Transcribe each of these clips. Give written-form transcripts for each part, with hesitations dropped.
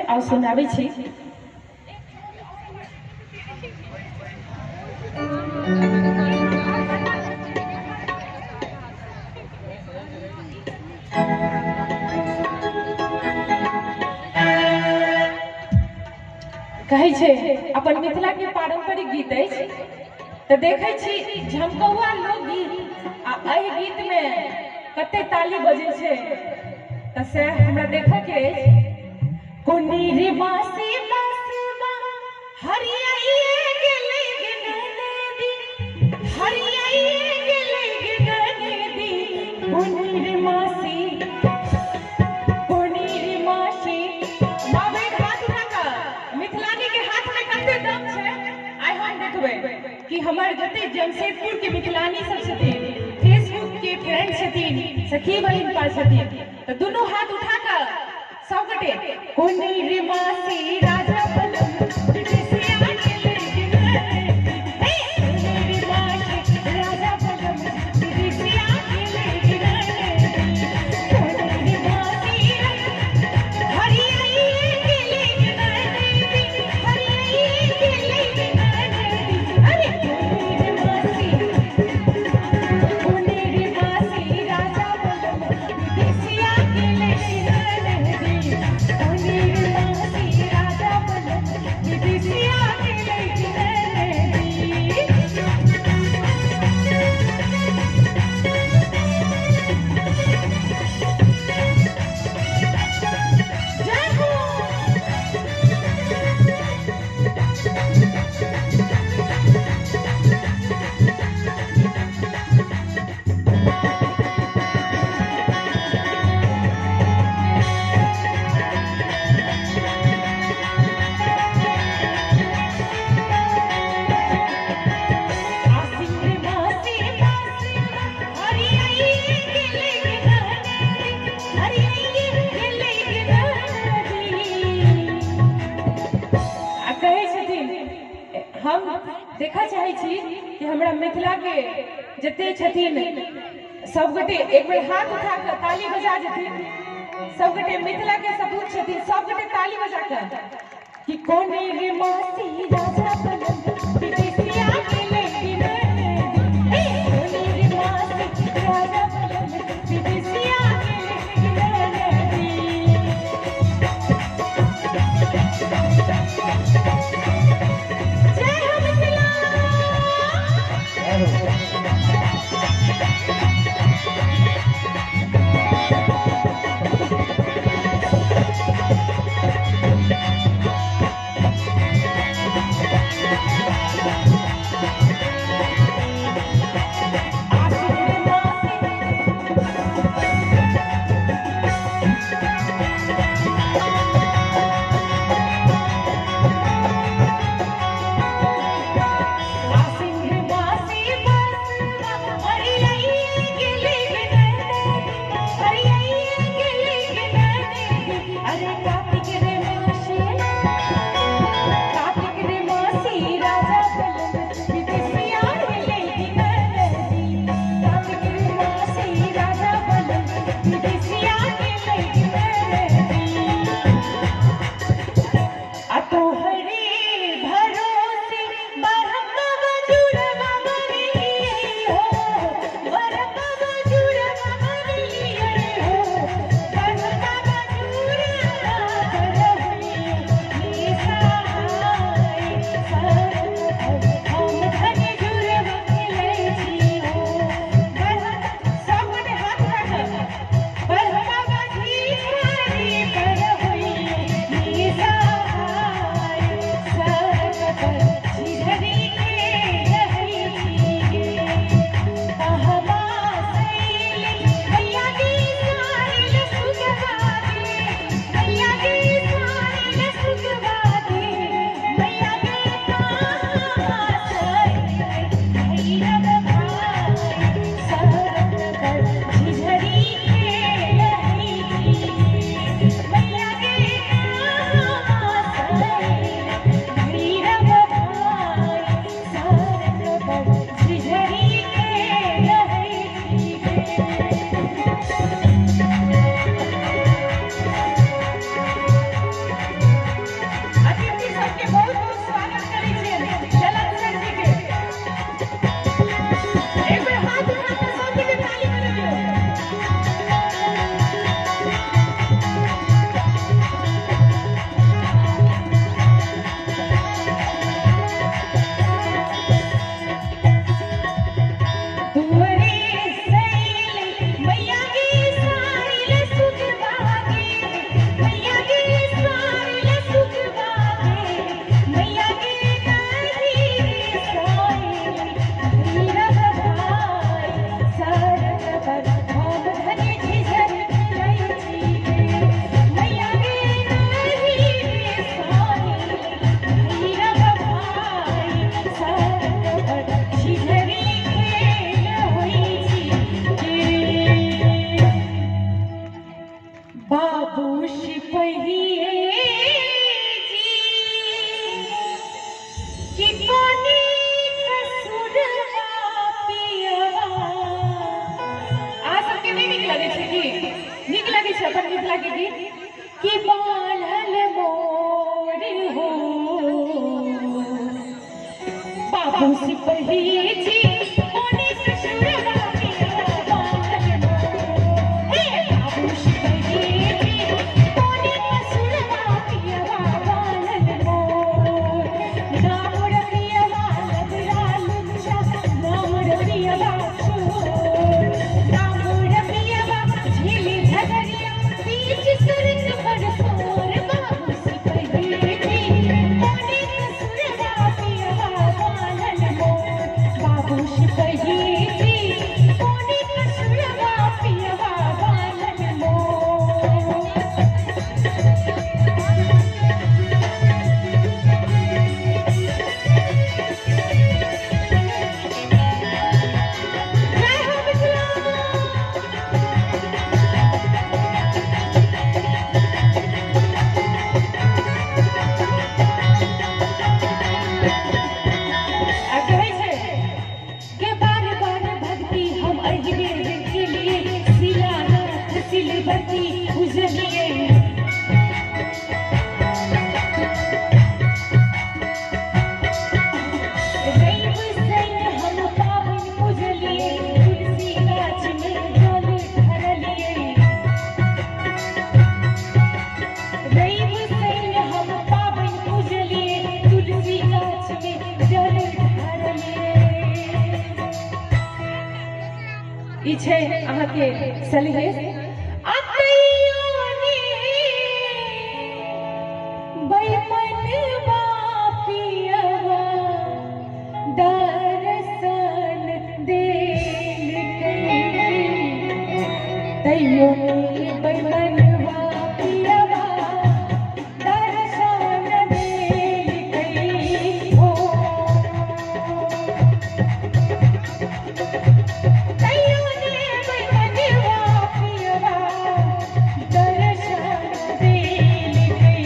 और सुनाबै छी। कहै छै अपन मिथिला के पारंपरिक गीत अछि तऽ देखै छी झमकौआ लोकगीत आ एहि गीत में कते ताली बजै छै तऽ से हमरा देखऽ के अछि। कुनीर बासी बासबा हरियाइए गेलै गनदी हरियाइए गेलै गनदी कुनीर मासी कि हमारे जते जमशेदपुर के मिथिलानी सब छथिन, फेसबुक के फ्रेंड छथिन, सखी बहिन पा छथिन, तो दोनों हाथ उठा कर सब गटे कुनीर मासी राजा बनम विदेशिया गेले गिनने कुनीर मासी राजा बनम विदेशिया गेले गिनने कुनीर मासी हरियाई गेले गिनने हरियाई गेले गिनने अरे कुनीर मासी राजा बनम विदेशिया गेले गिनने कुनीर मासी राजा बनम विदेशिया गेले गिनने जय हो। हम देखा चाहे छी कि हमरा मिथिला के जते छथिन सब गटे एक बेर हाथ उठा कर ताली बजा देथिन। सब गटे मिथिला के सपूत छथिन, सब गटे ताली बजा कर कि कुनीर मासी राजा बनम विदेशिया गेले गिनने कुनीर मासी राजा बनम विदेशिया गेले गिनने सिपही जी कोनी ससुरवा पिया बांधल मोर हे बाबू सिपही जी कोनी ससुरवा पिया बांधल मोर नाम रबिया लगरा लुचा नाम रबिया छोर नाम रबिया झीली झगरिया बीच सरक पर सोर बाबू सिपही जी कोनी ससुरवा पिया बांधल मोर बाबू सिपही जी कोनी ससुरवा पिया बांधल मोर जय हो मिथिला आ कहै छै के बार बार भक्ति हम अहिबे के लिए सिलानाथ सिलवती उजलिए रैब सैन हम पावन उजलिए तुलसी गाछ में जल ढरलिए रैब सैन हम पावन उजलिए तुलसी गाछ में जल ढरलिए ई छै अहाँके सलहेश अतैयोनी बैमनवा पियवा दर्शन देल कई तैयोनी बैमनवा पियवा दर्शन देल कई हो तैयोनी बैमनवा पियवा दर्शन देल कई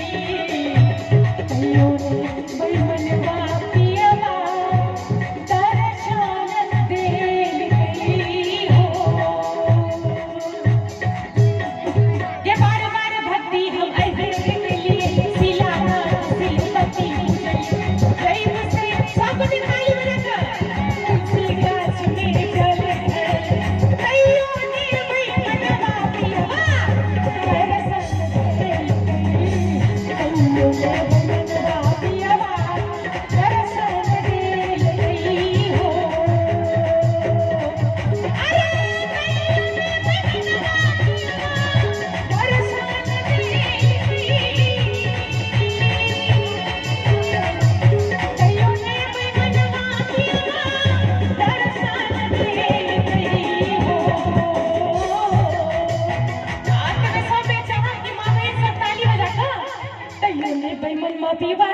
तैयोनी बैमनवा पियवा दर्शन देल कई हो ये बार बार भक्ति हम अहिबे के लिए सिलानाथ सिलवती रैब से सब निकाली बना तुलसी गाछ में जल ढरल तैयोनी बैमनवा पियवा दर्शन देल कई तैयोनी बैमनवा पियवा दर्शन देल कई हो अरे तैयोनी बैमनवा पियवा दर्शन देल कई तैयोनी बैमनवा पियवा दर्शन देल कई हो आज तक सब बेचारा की माँ में सब ताली बजा का तैयोनी बैमनवा पियवा